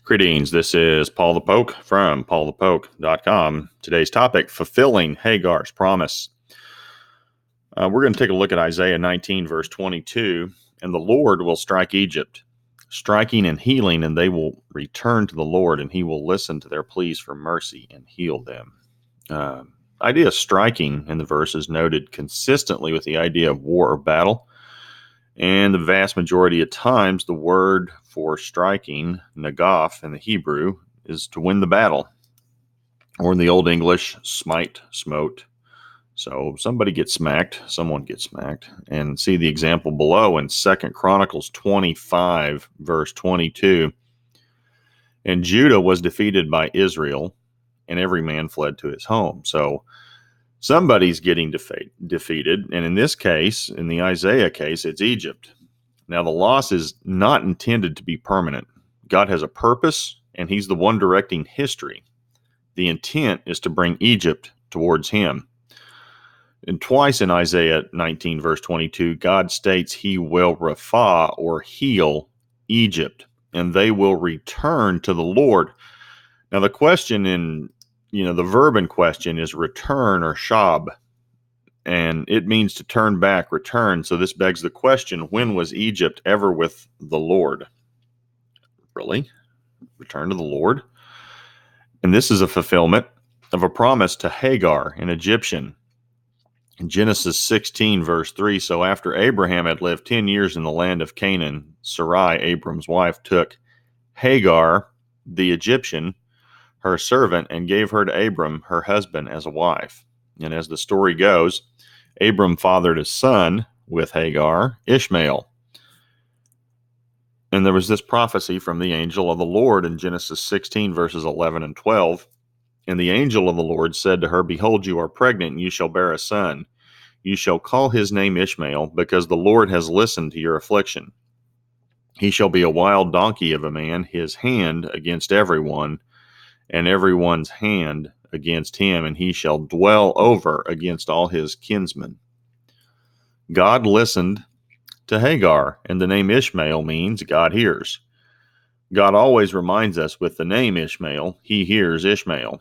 Greetings, this is Paul the Poke from PaulthePoke.com. Today's topic, fulfilling Hagar's promise. We're going to take a look at Isaiah 19, verse 22. And the Lord will strike Egypt, striking and healing, and they will return to the Lord, and he will listen to their pleas for mercy and heal them. Idea of striking in the verse is noted consistently with the idea of war or battle. And the vast majority of times, the word for striking, nagaf in the Hebrew, is to win the battle. Or in the Old English, smite, smote. So somebody gets smacked, someone gets smacked. And see the example below in 2 Chronicles 25, verse 22. And Judah was defeated by Israel, and every man fled to his home. So somebody's getting defeated, and in this case, in the Isaiah case, it's Egypt. Now, the loss is not intended to be permanent. God has a purpose, and he's the one directing history. The intent is to bring Egypt towards him. And twice in Isaiah 19, verse 22, God states he will rapha, or heal, Egypt, and they will return to the Lord. Now, the question the verb in question is return or shab, and it means to turn back, return. So this begs the question, when was Egypt ever with the Lord? Really? Return to the Lord? And this is a fulfillment of a promise to Hagar, an Egyptian. In Genesis 16, verse 3, so after Abraham had lived 10 years in the land of Canaan, Sarai, Abram's wife, took Hagar, the Egyptian, her servant, and gave her to Abram, her husband, as a wife. And as the story goes, Abram fathered a son with Hagar, Ishmael. And there was this prophecy from the angel of the Lord in Genesis 16, verses 11 and 12. And the angel of the Lord said to her, behold, you are pregnant, and you shall bear a son. You shall call his name Ishmael, because the Lord has listened to your affliction. He shall be a wild donkey of a man, his hand against everyone, and everyone's hand against him, and he shall dwell over against all his kinsmen. God listened to Hagar, and the name Ishmael means God hears. God always reminds us with the name Ishmael, he hears Ishmael.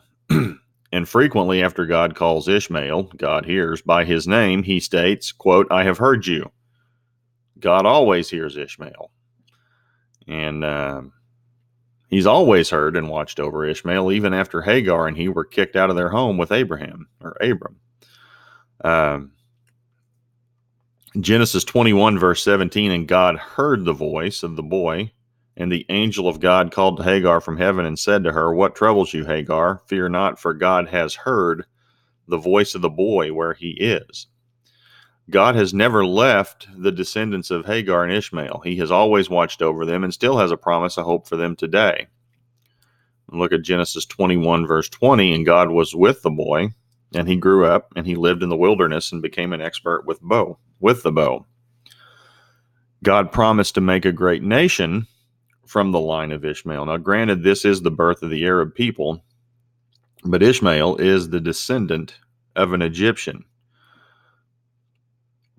And frequently after God calls Ishmael, God hears, by his name, he states, quote, I have heard you. God always hears Ishmael. And he's always heard and watched over Ishmael, even after Hagar and he were kicked out of their home with Abram. Genesis 21, verse 17, and God heard the voice of the boy, and the angel of God called to Hagar from heaven and said to her, what troubles you, Hagar? Fear not, for God has heard the voice of the boy where he is. God has never left the descendants of Hagar and Ishmael. He has always watched over them and still has a promise, a hope for them today. Look at Genesis 21, verse 20, and God was with the boy, and he grew up, and he lived in the wilderness and became an expert with the bow. God promised to make a great nation from the line of Ishmael. Now, granted, this is the birth of the Arab people, but Ishmael is the descendant of an Egyptian.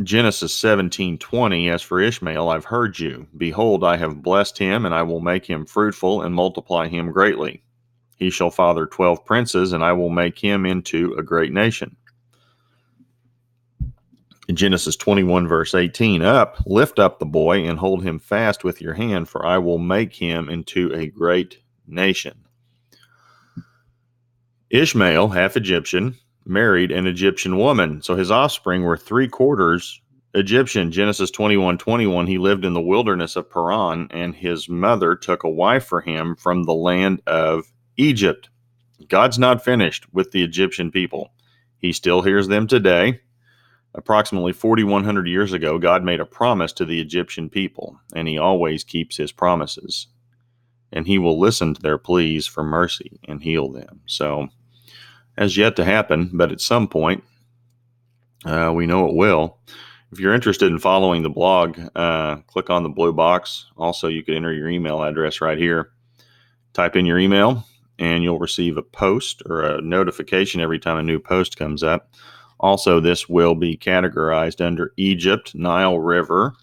Genesis 17:20, as for Ishmael, I've heard you. Behold, I have blessed him, and I will make him fruitful and multiply him greatly. He shall father 12 princes, and I will make him into a great nation. In Genesis 21, verse 18, up, lift up the boy, and hold him fast with your hand, for I will make him into a great nation. Ishmael, half Egyptian, married an Egyptian woman, so his offspring were 3/4 Egyptian. Genesis 21:21, he lived in the wilderness of Paran, and his mother took a wife for him from the land of Egypt. God's not finished with the Egyptian people. He still hears them today. Approximately 4,100 years ago, God made a promise to the Egyptian people, and he always keeps his promises. And he will listen to their pleas for mercy and heal them. So, has yet to happen, but at some point, we know it will. If you're interested in following the blog, click on the blue box. Also, you can enter your email address right here. Type in your email, and you'll receive a post or a notification every time a new post comes up. Also, this will be categorized under Egypt, Nile River,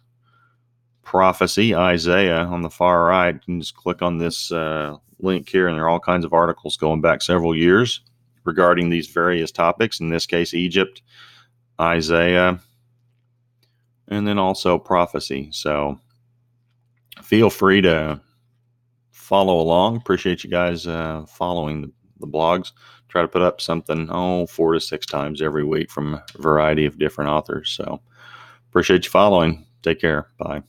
prophecy, Isaiah on the far right. You can just click on this link here, and there are all kinds of articles going back several years regarding these various topics. In this case, Egypt, Isaiah, and then also prophecy. So feel free to follow along. Appreciate you guys following the blogs. Try to put up something 4 to 6 times every week from a variety of different authors. So appreciate you following. Take care. Bye.